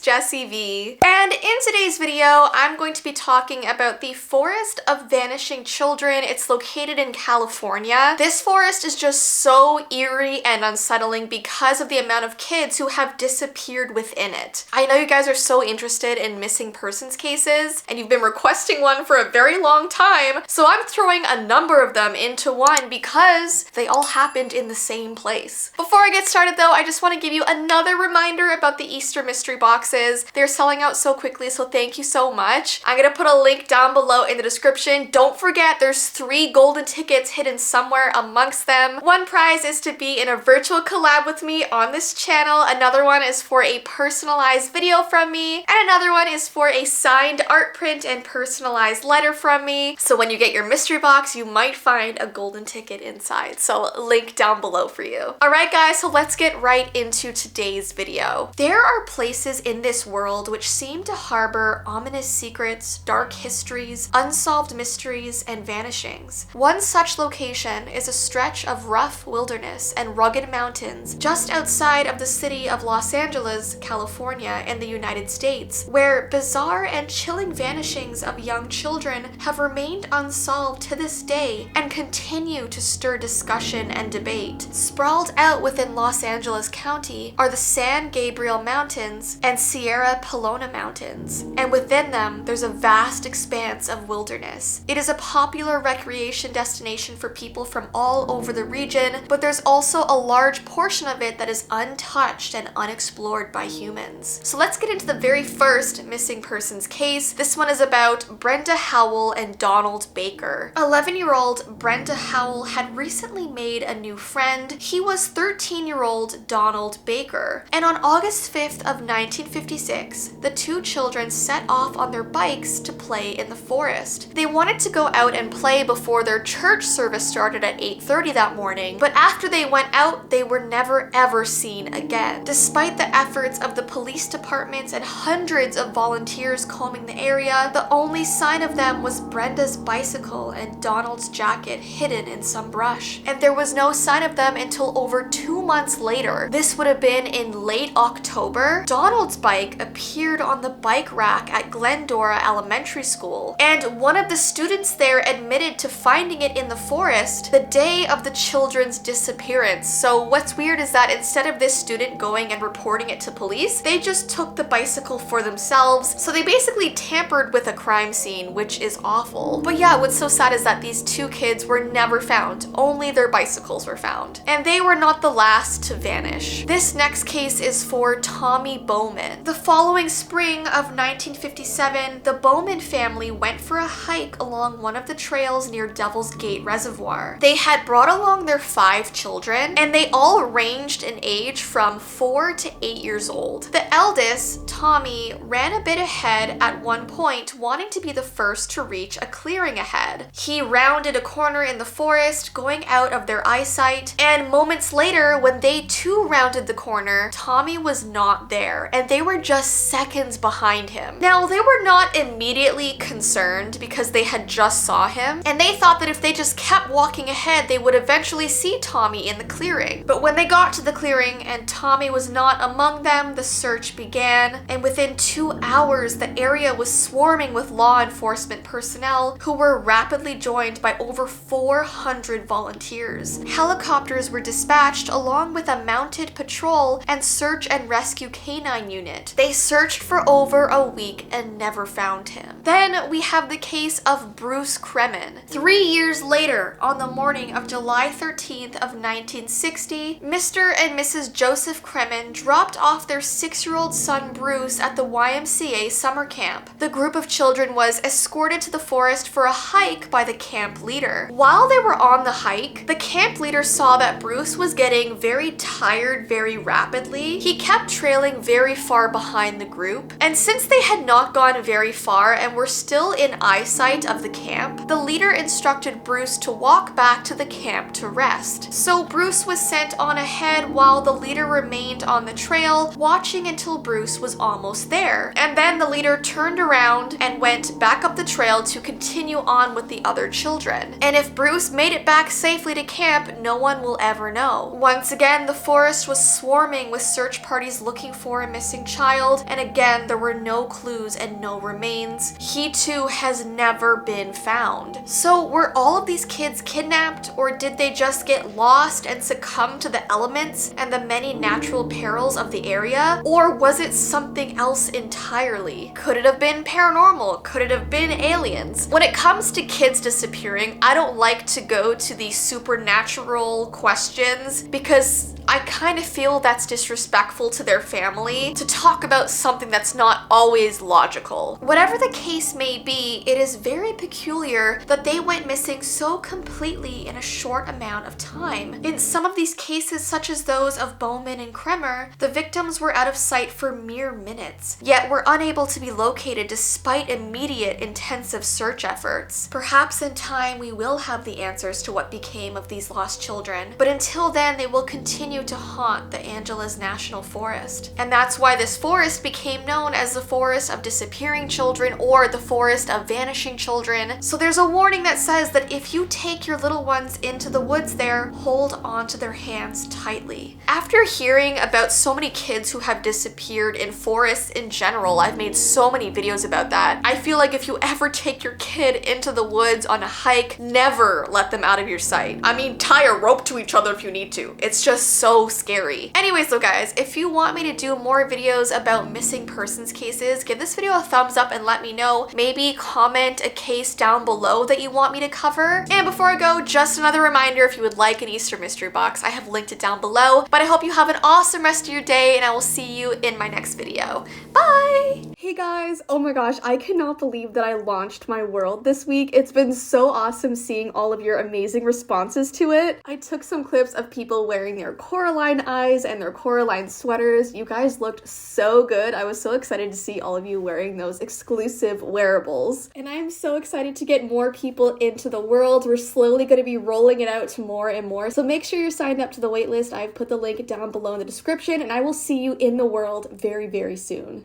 Jessii Vee, and in today's video I'm going to be talking about the Forest of Vanishing Children. It's located in California. This forest is just so eerie and unsettling because of the amount of kids who have disappeared within it. I know you guys are so interested in missing persons cases and you've been requesting one for a very long time, so I'm throwing a number of them into one because they all happened in the same place. Before I get started though, I just want to give you another reminder about the Easter mystery boxes. They're selling out so quickly, so thank you so much. I'm gonna put a link down below in the description. Don't forget there's 3 golden tickets hidden somewhere amongst them. One prize is to be in a virtual collab with me on this channel. Another one is for a personalized video from me. And another one is for a signed art print and personalized letter from me. So when you get your mystery box, you might find a golden ticket inside. So link down below for you. Alright guys, so let's get right into today's video. There are places in this world which seem to harbor ominous secrets, dark histories, unsolved mysteries, and vanishings. One such location is a stretch of rough wilderness and rugged mountains just outside of the city of Los Angeles, California, in the United States, where bizarre and chilling vanishings of young children have remained unsolved to this day and continue to stir discussion and debate. Sprawled out within Los Angeles County are the San Gabriel Mountains and Sierra Pelona Mountains, and within them there's a vast expanse of wilderness. It is a popular recreation destination for people from all over the region, but there's also a large portion of it that is untouched and unexplored by humans. So let's get into the very first missing persons case. This one is about Brenda Howell and Donald Baker. 11-year-old Brenda Howell had recently made a new friend. He was 13-year-old Donald Baker, and on August 5th of 1956, the two children set off on their bikes to play in the forest. They wanted to go out and play before their church service started at 8:30 that morning, but after they went out, they were never ever seen again. Despite the efforts of the police departments and hundreds of volunteers combing the area, the only sign of them was Brenda's bicycle and Donald's jacket hidden in some brush. And there was no sign of them until over 2 months later. This would have been in late October. Donald's bike appeared on the bike rack at Glendora Elementary School, and one of the students there admitted to finding it in the forest the day of the children's disappearance. So what's weird is that instead of this student going and reporting it to police, they just took the bicycle for themselves. So they basically tampered with a crime scene, which is awful. But yeah, what's so sad is that these 2 kids were never found. Only their bicycles were found. And they were not the last to vanish. This next case is for Tommy Bowman. The following spring of 1957, the Bowman family went for a hike along one of the trails near Devil's Gate Reservoir. They had brought along their 5 children, and they all ranged in age from 4 to 8 years old. The eldest, Tommy, ran a bit ahead at one point, wanting to be the first to reach a clearing ahead. He rounded a corner in the forest, going out of their eyesight, and moments later, when they too rounded the corner, Tommy was not there, and they were just seconds behind him. Now, they were not immediately concerned because they had just saw him, and they thought that if they just kept walking ahead, they would eventually see Tommy in the clearing. But when they got to the clearing and Tommy was not among them, the search began, and within 2 hours, the area was swarming with law enforcement personnel who were rapidly joined by over 400 volunteers. Helicopters were dispatched along with a mounted patrol and search and rescue canine unit. They searched for over a week and never found him. Then we have the case of Bruce Kremen. 3 years later, on the morning of July 13th of 1960, Mr. and Mrs. Joseph Kremen dropped off their 6-year-old son Bruce at the YMCA summer camp. The group of children was escorted to the forest for a hike by the camp leader. While they were on the hike, the camp leader saw that Bruce was getting very tired very rapidly. He kept trailing very far behind the group, and since they had not gone very far and were still in eyesight of the camp, the leader instructed Bruce to walk back to the camp to rest. So Bruce was sent on ahead while the leader remained on the trail, watching until Bruce was almost there. And then the leader turned around and went back up the trail to continue on with the other children. And if Bruce made it back safely to camp, no one will ever know. Once again, the forest was swarming with search parties looking for a missing child, and again, there were no clues and no remains. He too has never been found. So were all of these kids kidnapped, or did they just get lost and succumb to the elements and the many natural perils of the area? Or was it something else entirely? Could it have been paranormal? Could it have been aliens? When it comes to kids disappearing, I don't like to go to the supernatural questions because I kind of feel that's disrespectful to their family to talk about something that's not always logical. Whatever the case may be, it is very peculiar that they went missing so completely in a short amount of time. In some of these cases, such as those of Bowman and Kremer, the victims were out of sight for mere minutes, yet were unable to be located despite immediate intensive search efforts. Perhaps in time we will have the answers to what became of these lost children, but until then they will continue to haunt the Angeles National Forest. And that's why this forest became known as the Forest of Disappearing Children or the Forest of Vanishing Children. So there's a warning that says that if you take your little ones into the woods there, hold onto their hands tightly. After hearing about so many kids who have disappeared in forests in general, I've made so many videos about that. I feel like if you ever take your kid into the woods on a hike, never let them out of your sight. I mean, tie a rope to each other if you need to. It's just so scary. Anyways though guys, if you want me to do more videos about missing persons cases, give this video a thumbs up and let me know. Maybe comment a case down below that you want me to cover. And before I go, just another reminder, if you would like an Easter mystery box, I have linked it down below. But I hope you have an awesome rest of your day and I will see you in my next video. Bye! Hey guys, oh my gosh, I cannot believe that I launched my world this week. It's been so awesome seeing all of your amazing responses to it. I took some clips of people wearing their Coraline eyes and their Coraline sweaters. You guys looked so good. I was so excited to see all of you wearing those exclusive wearables. And I'm so excited to get more people into the world. We're slowly going to be rolling it out to more and more. So make sure you're signed up to the waitlist. I've put the link down below in the description and I will see you in the world very, very soon.